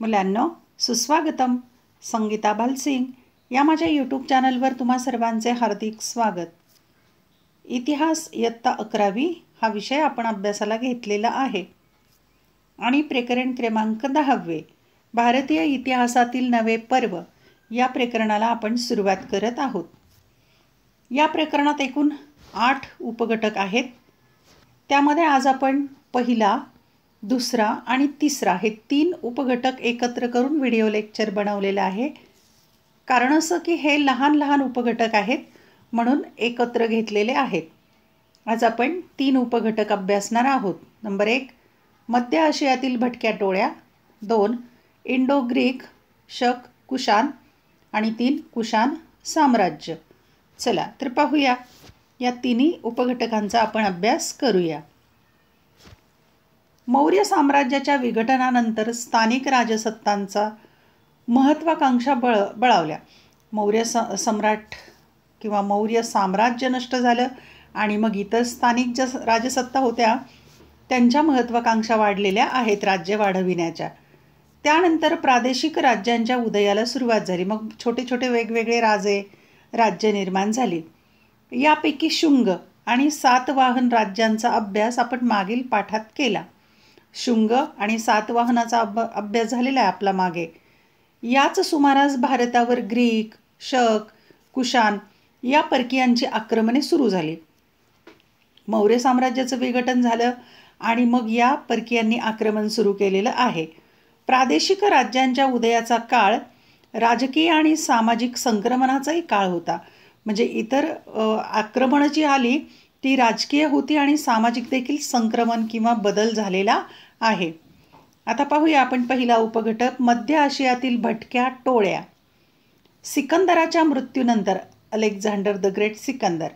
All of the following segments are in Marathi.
मुलांनो, सुस्वागतम. संगीता भालसिंग या माझ्या यूट्यूब चॅनलवर तुम्हा सर्वांचे हार्दिक स्वागत. इतिहास इयत्ता 11वी हा विषय आपण अभ्यासाला घेतलेला आहे आणि प्रकरण क्रमांक 10 भारतीय इतिहासातील नवे पर्व या प्रकरणाला आपण सुरुवात करत आहोत. या प्रकरणात एकूण 8 उपघटक आहेत. त्यामध्ये आज आपण पहिला, दुसरा आणि तिसरा हे 3 उपघटक एकत्र करून व्हिडिओ लेक्चर बनवलेलं आहे. कारण असं की हे लहान लहान उपघटक आहेत म्हणून एकत्र घेतलेले आहेत. आज आपण 3 उपघटक अभ्यासणार आहोत. नंबर 1 मध्य आशियातील भटक्या टोळ्या, 2 इंडो ग्रीक, शक, कुशाण आणि 3 कुशाण साम्राज्य. चला तर पाहूया, या तिन्ही उपघटकांचा आपण अभ्यास करूया. मौर्य साम्राज्याच्या विघटनानंतर स्थानिक राजसत्तांचा महत्त्वाकांक्षा बळावल्या. मौर्य सम्राट किंवा मौर्य साम्राज्य नष्ट झालं आणि मग इतर स्थानिक ज्या राजसत्ता होत्या त्यांच्या महत्त्वाकांक्षा वाढलेल्या आहेत राज्य वाढविण्याच्या. त्यानंतर प्रादेशिक राज्यांच्या उदयाला सुरुवात झाली. मग छोटे छोटे वेगवेगळे राज्य निर्माण झाली. यापैकी शुंग आणि सातवाहन राज्यांचा अभ्यास आपण मागील पाठात केला. शुंग आणि सातवाहनाचा अभ्यास झालेला आहे आपला मागे. याच सुमारास भारतावर ग्रीक, शक, कुशाण या परकीयांची आक्रमणे सुरू झाली. मौर्य साम्राज्याचं विघटन झालं आणि मग या परकीयांनी आक्रमण सुरू केलेलं आहे. प्रादेशिक राज्यांच्या उदयाचा काळ राजकीय आणि सामाजिक संक्रमणाचाही काळ होता. म्हणजे इतर आक्रमणं जी आली ती राजकीय होती आणि सामाजिक देखील संक्रमण किंवा बदल झालेला आहे. आता पाहूया आपण पहिला उपघटक मध्य आशियातील भटक्या टोळ्या. सिकंदराच्या मृत्यूनंतर, अलेक्झांडर द ग्रेट सिकंदर,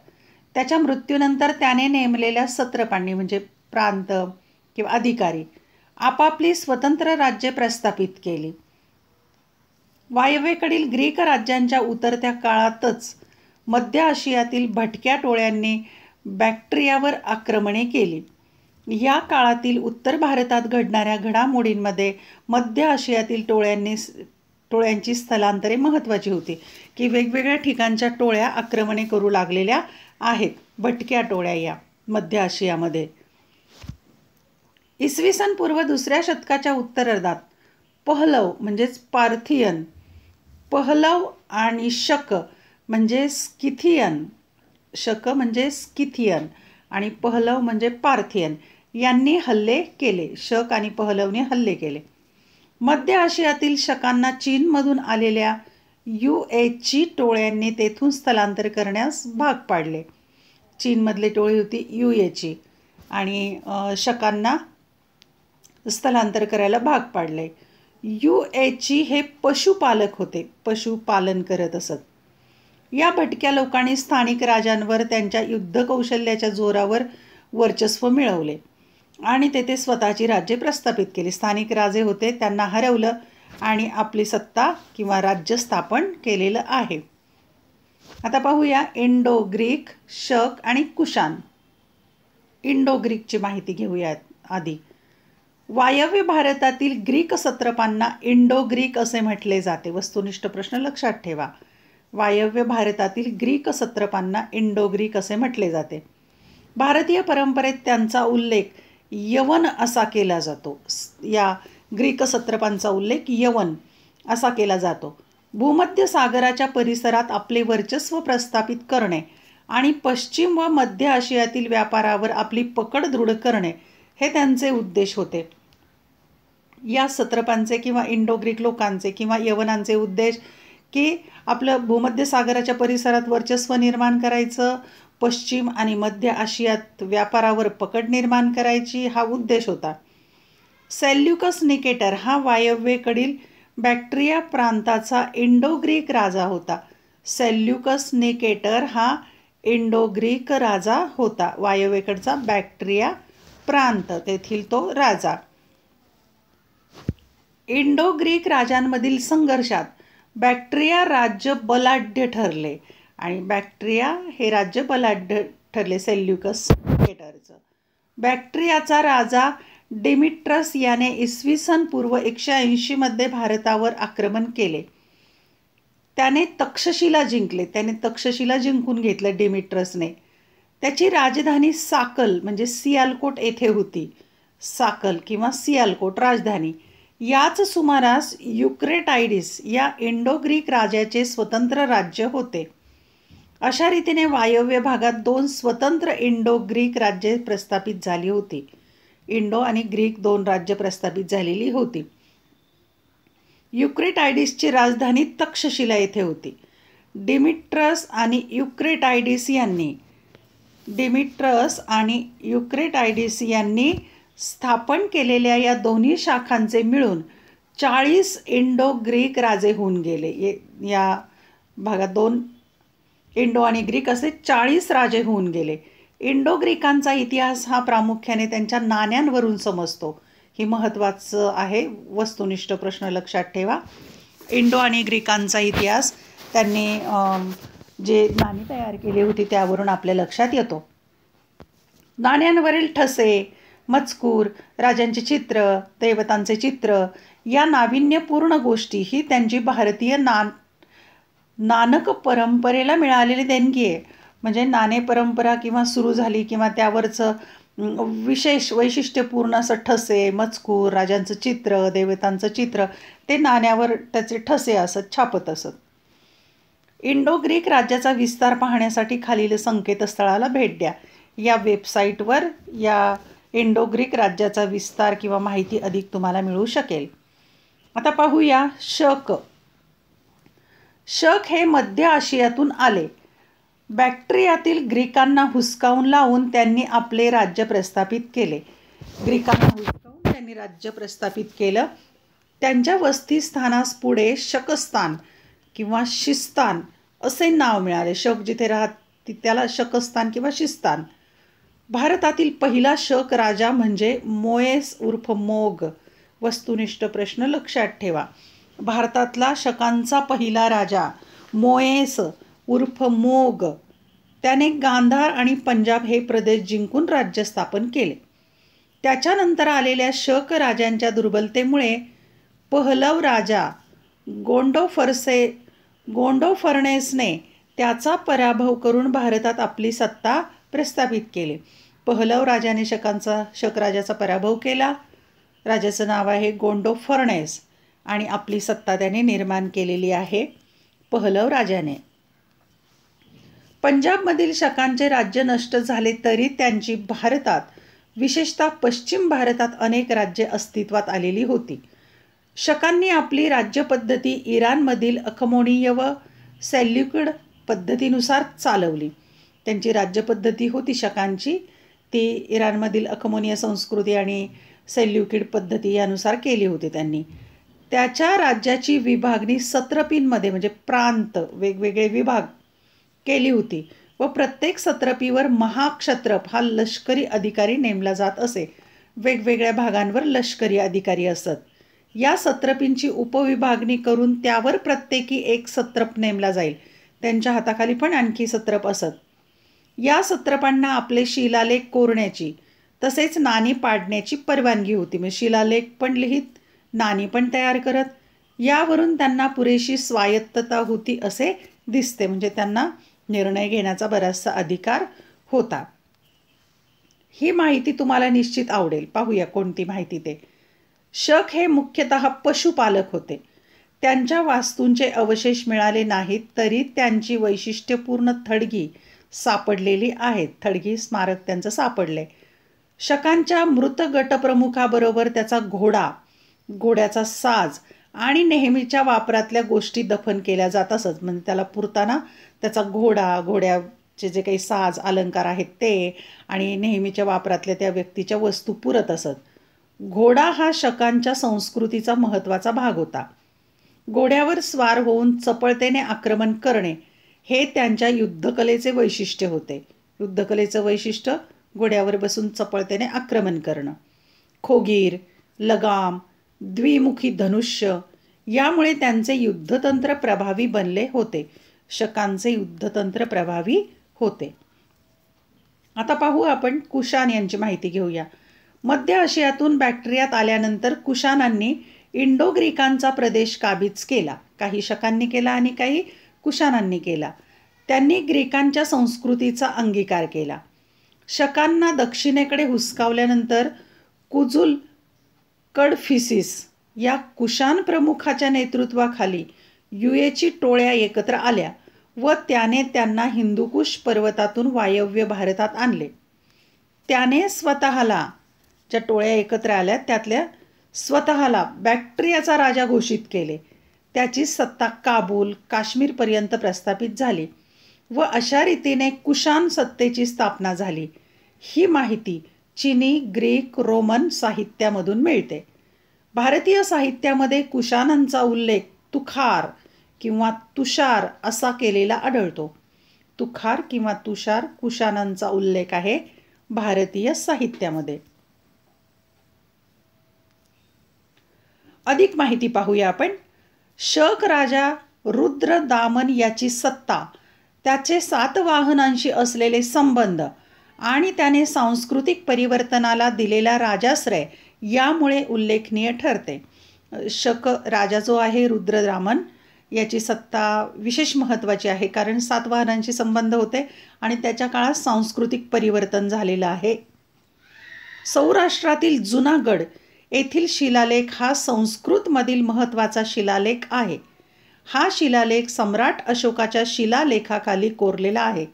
त्याच्या मृत्यूनंतर त्याने नेमलेल्या सत्रपांनी म्हणजे प्रांत किंवा अधिकारी आपापली स्वतंत्र राज्ये प्रस्थापित केली. वायव्येकडील ग्रीक राज्यांच्या उतरत्या काळातच मध्य आशियातील भटक्या टोळ्यांनी बॅक्ट्रियावर आक्रमणे केली. या काळातील उत्तर भारतात घडणाऱ्या घडामोडींमध्ये मध्य आशियातील टोळ्यांची स्थलांतरे महत्त्वाची होती की वेगवेगळ्या ठिकाणच्या टोळ्या आक्रमणे करू लागलेल्या आहेत. भटक्या टोळ्या या मध्य आशियामध्ये. इसवी सन पूर्व 2ऱ्या शतकाच्या उत्तरार्धात पहलव म्हणजेच पार्थियन, पहलव आणि शक म्हणजे स्किथियन, शक म्हणजे स्किथियन आणि पहलव म्हणजे पार्थियन यांनी हल्ले केले. शक आणि पहलवने हल्ले केले. मध्य आशियातील शकांना चीनमधून आलेल्या युएची टोळ्यांनी तेथून स्थलांतर करण्यास भाग पाडले. चीनमधली टोळी होती युएची आणि शकांना स्थलांतर करायला भाग पाडले. युएची हे पशुपालक होते, पशुपालन करत असत. या भटक्या लोकांनी स्थानिक राजांवर त्यांच्या युद्धकौशल्याच्या जोरावर वर्चस्व मिळवले आणि तेथे स्वतःची राज्ये प्रस्थापित केली. स्थानिक राजे होते त्यांना हरवलं आणि आपली सत्ता किंवा राज्य स्थापन केलेलं आहे. आता पाहूया इंडो ग्रीक, शक आणि कुशाण. इंडो ग्रीकची माहिती घेऊया आधी. वायव्य भारतातील ग्रीक सत्रपांना इंडो ग्रीक असे म्हटले जाते. वस्तुनिष्ठ प्रश्न लक्षात ठेवा. वायव्य भारतातील ग्रीक सत्रपांना इंडो ग्रीक असे म्हटले जाते. भारतीय परंपरेत त्यांचा उल्लेख यवन असा केला जातो. या ग्रीक सत्रपांचा उल्लेख यवन असा केला जातो. भूमध्य सागराच्या परिसरात आपले वर्चस्व प्रस्थापित करणे आणि पश्चिम व मध्य आशियातील व्यापारावर आपली पकड दृढ करणे हे त्यांचे उद्देश होते. या सत्रपांचे किंवा इंडो ग्रीक लोकांचे किंवा यवनांचे उद्देश की आपलं भूमध्य सागराच्या परिसरात वर्चस्व निर्माण करायचं, पश्चिम आणि मध्य आशियात व्यापारावर पकड निर्माण करायची हा उद्देश होता. सेल्युकस निकेटर हा वायव्येकडील बॅक्ट्रिया प्रांताचा इंडो ग्रीक राजा होता. सेल्युकस निकेटर हा इंडो ग्रीक राजा होता. वायव्येकडचा बॅक्ट्रिया प्रांत तेथील तो राजा. इंडो ग्रीक राजांमधील संघर्षात बॅक्ट्रिया राज्य बलाढ्य ठरले आणि बॅक्ट्रिया हे राज्य बलाढ्य ठरले सेल्युकस निकेटरचं. बॅक्ट्रियाचा राजा डेमिट्रस याने इसवी सन पूर्व 180 मध्ये भारतावर आक्रमण केले. त्याने तक्षशिला जिंकून घेतलं डेमिट्रसने. त्याची राजधानी साकल म्हणजे सियालकोट येथे होती. साकल किंवा सियालकोट राजधानी. याच सुमारास युक्रेटायडिस या इंडो ग्रीक राजाचे स्वतंत्र राज्य होते. अशा रीतीने वायव्य भागात 2 स्वतंत्र इंडो ग्रीक राज्ये प्रस्थापित झाली होती. इंडो आणि ग्रीक 2 राज्य प्रस्थापित झालेली होती. युक्रेटायडिसची राजधानी तक्षशिला येथे होती. डेमिट्रस आणि युक्रेटायडिस यांनी स्थापन केलेल्या या दोन्ही शाखांचे मिळून 40 इंडो ग्रीक राजे होऊन गेले. या भागात 2 इंडो आणि ग्रीक असे 40 राजे होऊन गेले. इंडो ग्रीकांचा इतिहास हा प्रामुख्याने त्यांच्या नाण्यांवरून समजतो. ही महत्त्वाचं आहे, वस्तुनिष्ठ प्रश्न लक्षात ठेवा. इंडो आणि ग्रीकांचा इतिहास त्यांनी जे नाणी तयार केली होती त्यावरून आपल्या लक्षात येतो. नाण्यांवरील ठसे, मजकूर, राजांचे चित्र, देवतांचे चित्र या नाविन्यपूर्ण गोष्टी ही त्यांची भारतीय नाणक परंपरेला मिळालेली देणगी आहे. म्हणजे नाणे परंपरा किंवा सुरू झाली किंवा त्यावरचं विशेष वैशिष्ट्यपूर्ण असं ठसे, मजकूर, राजांचं चित्र, देवतांचं चित्र ते नाण्यावर त्याचे ठसे असत, छापत असत. इंडो ग्रीक राज्याचा विस्तार पाहण्यासाठी खालील संकेतस्थळाला भेट द्या. या वेबसाईटवर या इंडो ग्रीक राज्याचा विस्तार किंवा माहिती अधिक तुम्हाला मिळू शकेल. आता पाहूया शक. शक हे मध्य आशियातून आले. बॅक्ट्रियातील ग्रीकांना हुसकावून लावून त्यांनी आपले राज्य प्रस्थापित केले. राज्य प्रस्थापित केलं. त्यांच्या वस्तीस्थानास पुढे शकस्तान किंवा शिस्तान असे नाव मिळाले. शक जिथे राहत त्याला शकस्तान किंवा शिस्तान. भारतातील पहिला शक राजा म्हणजे मोएस उर्फ मोग. वस्तुनिष्ठ प्रश्न लक्षात ठेवा. भारतातला शकांचा पहिला राजा मोएस उर्फ मोग. त्याने गांधार आणि पंजाब हे प्रदेश जिंकून राज्य स्थापन केले. त्याच्यानंतर आलेल्या शक राजांच्या दुर्बलतेमुळे पहलव राजा गोंडोफर्नेसने त्याचा पराभव करून भारतात आपली सत्ता प्रस्थापित केली. पहलव राजाने शक राजाचा पराभव केला. राजाचं नाव आहे गोंडोफर्नेस आणि आपली सत्ता त्याने निर्माण केलेली आहे पहलव राजाने. पंजाबमधील शकांचे राज्य नष्ट झाले तरी त्यांची भारतात, विशेषतः पश्चिम भारतात अनेक राज्ये अस्तित्वात आलेली होती. शकांनी आपली राज्यपद्धती इराणमधील अखमोनीय व सेल्युकिड पद्धतीनुसार चालवली. त्यांची राज्यपद्धती होती शकांची, ती इराणमधील अखमोनीय संस्कृती आणि सेल्युकिड पद्धती यानुसार केली होती त्यांनी. त्याच्या राज्याची विभागणी सत्रपींमध्ये म्हणजे प्रांत, वेगवेगळे विभाग केली होती व प्रत्येक सत्रपीवर महाक्षत्रप हा लष्करी अधिकारी नेमला जात असे. वेगवेगळ्या भागांवर लष्करी अधिकारी असत. या सत्रपींची उपविभागणी करून त्यावर प्रत्येकी एक सत्रप नेमला जाईल. त्यांच्या हाताखाली पण आणखी सत्रप असत. या सत्रपांना आपले शिलालेख कोरण्याची तसेच नाणी पाडण्याची परवानगी होती. म्हणजे शिलालेख पण लिहित, नाणी पण तयार करत. यावरून त्यांना पुरेशी स्वायत्तता होती असे दिसते. म्हणजे त्यांना निर्णय घेण्याचा बराचसा अधिकार होता. ही माहिती तुम्हाला निश्चित आवडेल. पाहूया कोणती माहिती ते. शक हे मुख्यतः पशुपालक होते. त्यांच्या वास्तूंचे अवशेष मिळाले नाहीत तरी त्यांची वैशिष्ट्यपूर्ण थडगी सापडलेली आहेत. थडगी स्मारक त्यांचं सापडले. शकांच्या मृत गटप्रमुखाबरोबर त्याचा घोडा, घोड्याचा साज आणि नेहमीच्या वापरातल्या गोष्टी दफन केल्या जात असत. म्हणजे त्याला पुरताना त्याचा घोडा, घोड्याचे जे काही साज अलंकार आहेत ते आणि नेहमीच्या वापरातल्या त्या व्यक्तीच्या वस्तू पुरत असत. घोडा हा शकांच्या संस्कृतीचा महत्त्वाचा भाग होता. घोड्यावर स्वार होऊन चपळतेने आक्रमण करणे हे त्यांच्या युद्धकलेचे वैशिष्ट्य होते. युद्धकलेचं वैशिष्ट्य घोड्यावर बसून चपळतेने आक्रमण करणं. खोगीर, लगाम, द्विमुखी धनुष्य यामुळे त्यांचे युद्धतंत्र प्रभावी बनले होते. शकांचे युद्धतंत्र प्रभावी होते. आता पाहू आपण कुशाण यांची माहिती घेऊया. मध्य आशियातून बॅक्ट्रियात आल्यानंतर कुशाणांनी इंडो ग्रीकांचा प्रदेश काबीज केला. काही शकांनी केला आणि काही कुशाणांनी केला. त्यांनी ग्रीकांच्या संस्कृतीचा अंगीकार केला. शकांना दक्षिणेकडे हुसकावल्यानंतर कुजुल कडफिसिस या कुशाण प्रमुखाच्या नेतृत्वाखाली युएची टोळ्या एकत्र आल्या व त्याने त्यांना हिंदुकुश पर्वतातून वायव्य भारतात आणले. त्याने स्वतःला, ज्या टोळ्या एकत्र आल्या त्यातल्या स्वतःला बॅक्ट्रियाचा राजा घोषित केले. त्याची सत्ता काबूल, काश्मीरपर्यंत प्रस्थापित झाली व अशा रीतीने कुशाण सत्तेची स्थापना झाली. ही माहिती चिनी, ग्रीक, रोमन साहित्यामधून मिळते. भारतीय साहित्यामध्ये कुशाणांचा उल्लेख तुखार किंवा तुषार असा केलेला आढळतो. तुखार किंवा तुषार कुशाणांचा उल्लेख आहे भारतीय साहित्यामध्ये. अधिक माहिती पाहूया आपण. शक राजा रुद्रदामन याची सत्ता, त्याचे सातवाहनांशी असलेले संबंध आणि त्याने सांस्कृतिक परिवर्तनाला दिलेला राजाश्रय यामुळे उल्लेखनीय ठरते. शक राजा जो आहे रुद्रदामन याची सत्ता विशेष महत्त्वाची आहे, कारण सातवाहनांशी संबंध होते आणि त्याच्या काळात सांस्कृतिक परिवर्तन झालेलं आहे. सौराष्ट्रातील जुनागड येथील शिलालेख हा संस्कृतमधील महत्त्वाचा शिलालेख आहे. हा शिलालेख सम्राट अशोकाच्या शिलालेखाखाली कोरलेला आहे.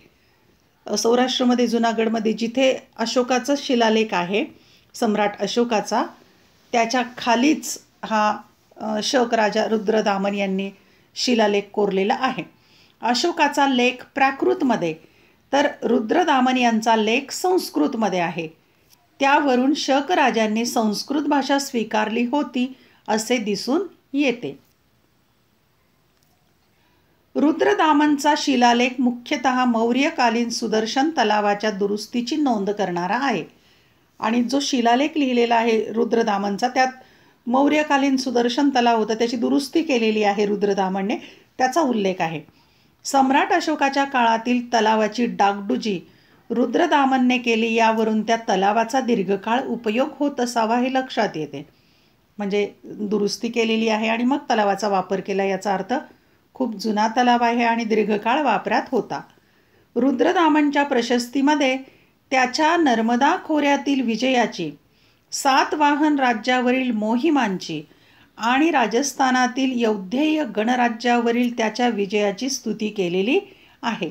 सौराष्ट्रामध्ये जुनागडमध्ये जिथे अशोकाचा शिलालेख आहे, सम्राट अशोकाचा, त्याच्या खालीच हा शक राजा रुद्रदामन यांनी शिलालेख कोरलेला आहे. अशोकाचा लेख प्राकृतमध्ये तर रुद्रदामन यांचा लेख संस्कृतमध्ये आहे. त्यावरून शक राजांनी संस्कृत भाषा स्वीकारली होती असे दिसून येते. रुद्रदामनचा शिलालेख मुख्यतः मौर्यकालीन सुदर्शन तलावाच्या दुरुस्तीची नोंद करणारा आहे. आणि जो शिलालेख लिहिलेला आहे रुद्रदामनचा, त्यात मौर्यकालीन सुदर्शन तलाव होता, त्याची दुरुस्ती केलेली आहे रुद्रदामनने, त्याचा उल्लेख आहे. सम्राट अशोकाच्या काळातील तलावाची डागडुजी रुद्रदामनने केली, यावरून त्या तलावाचा दीर्घकाळ उपयोग होत असावा हे लक्षात येते. म्हणजे दुरुस्ती केलेली आहे आणि मग तलावाचा वापर केला, याचा अर्थ खूप जुना तलाव आहे आणि दीर्घकाळ वापरात होता. रुद्रदामनच्या प्रशस्तीमध्ये त्याच्या नर्मदा खोऱ्यातील विजयाची, सातवाहन राज्यावरील मोहिमांची आणि राजस्थानातील यौधेय गणराज्यावरील त्याच्या विजयाची स्तुती केलेली आहे.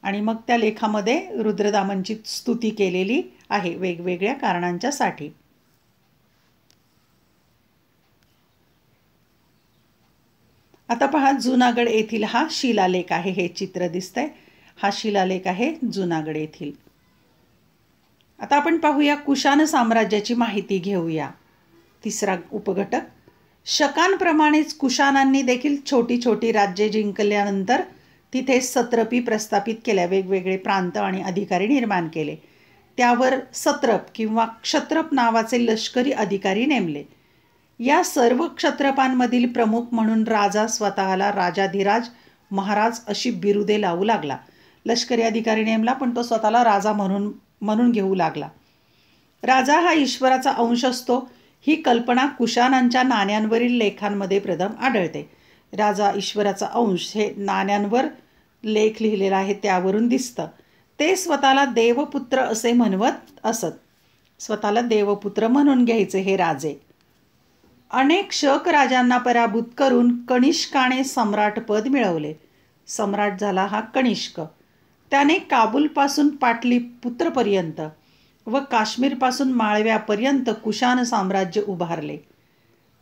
आणि मग त्या लेखामध्ये रुद्रदामनची स्तुती केलेली आहे वेगवेगळ्या कारणांच्यासाठी. आता पहा, जुनागड येथील हा शिलालेख आहे. हे चित्र दिसतंय, हा शिलालेख आहे जुनागड येथील. आता आपण पाहूया कुशाण साम्राज्याची माहिती घेऊया. तिसरा उपघटक. शकांप्रमाणेच कुशाणांनी देखील छोटी छोटी राज्ये जिंकल्यानंतर तिथे सत्रपी प्रस्थापित केल्या, वेगवेगळे प्रांत आणि अधिकारी निर्माण केले. त्यावर सत्रप किंवा क्षत्रप नावाचे लष्करी अधिकारी नेमले. या सर्व क्षत्रपांमधील प्रमुख म्हणून राजा स्वतःला राजाधिराज महाराज अशी बिरुदे लावू लागला. लष्करी अधिकारी नेमला, पण तो स्वतःला राजा म्हणून घेऊ लागला. राजा हा ईश्वराचा अंश असतो, ही कल्पना कुशाणांच्या नाण्यांवरील लेखांमध्ये प्रथम आढळते. राजा ईश्वराचा अंश हे नाण्यांवर लेख लिहिलेला आहे त्यावरून दिसतं. ते स्वतःला देवपुत्र असे म्हणवत असत. स्वतःला देवपुत्र म्हणून घ्यायचे हे राजे. अनेक शक राजांना पराभूत करून कनिष्काने सम्राटपद मिळवले. सम्राट झाला हा कनिष्क. त्याने काबूलपासून पाटलीपुत्रपर्यंत व काश्मीरपासून माळव्यापर्यंत कुशाण साम्राज्य उभारले.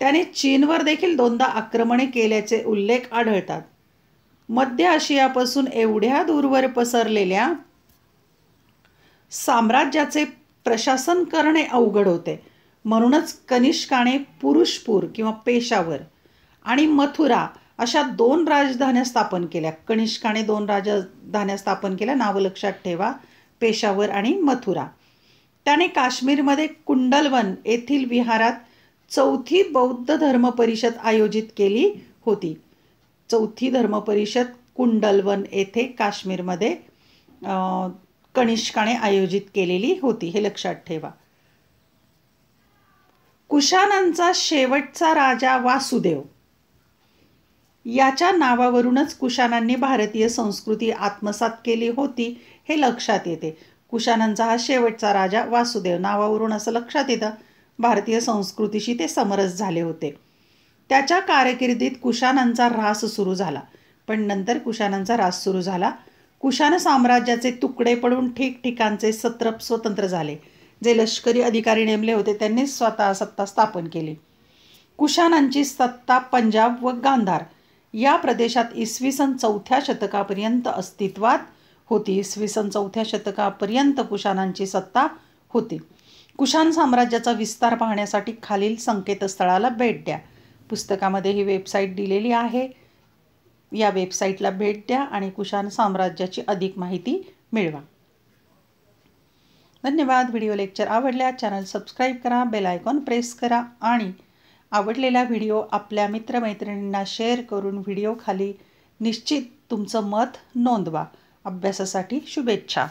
त्याने चीनवर देखील 2दा आक्रमणे केल्याचे उल्लेख आढळतात. मध्य आशियापासून एवढ्या दूरवर पसरलेल्या साम्राज्याचे प्रशासन करणे अवघड होते. म्हणूनच कनिष्काने पुरुषपूर किंवा पेशावर आणि मथुरा अशा 2 राजधान्या स्थापन केल्या. कनिष्काने 2 राजधान्या स्थापन केल्या, नावं लक्षात ठेवा, पेशावर आणि मथुरा. त्याने काश्मीरमध्ये कुंडलवन येथील विहारात 4थी बौद्ध धर्म परिषद आयोजित केली होती. 4थी धर्म परिषद कुंडलवन येथे काश्मीरमध्ये कनिष्काने आयोजित केलेली होती, हे लक्षात ठेवा. कुशाणांचा शेवटचा राजा वासुदेव याच्या नावावरूनच कुशाणांनी भारतीय संस्कृती आत्मसात केली होती हे लक्षात येते. कुशाणांचा हा शेवटचा राजा वासुदेव नावावरून असं लक्षात येतं भारतीय संस्कृतीशी ते समरस झाले होते. त्याच्या कारकिर्दीत कुशाणांचा ऱ्हास सुरू झाला. पण नंतर कुशाणांचा ऱ्हास सुरू झाला. कुशाण साम्राज्याचे तुकडे पडून ठिकठिकाणचे सत्रप स्वतंत्र झाले. जे लष्करी अधिकारी नेमले होते त्यांनी स्वतः सत्ता स्थापन केली. कुशाणांची सत्ता पंजाब व गांधार या प्रदेशात इसवी सन 4थ्या शतकापर्यंत अस्तित्वात होती. इसवी सन 4थ्या शतकापर्यंत कुशाणांची सत्ता होती. कुशाण साम्राज्याचा विस्तार पाहण्यासाठी खालील संकेतस्थळाला भेट द्या. पुस्तकामध्ये ही वेबसाईट दिलेली आहे. या वेबसाईटला भेट द्या आणि कुशाण साम्राज्याची अधिक माहिती मिळवा. धन्यवाद. व्हिडिओ लेक्चर आवडल्यास चॅनल सबस्क्राईब करा, बेल आयकॉन प्रेस करा आणि आवडलेला व्हिडिओ आपल्या मित्रमैत्रिणींना शेअर करून व्हिडिओ खाली निश्चित तुमचं मत नोंदवा. अभ्यासासाठी शुभेच्छा.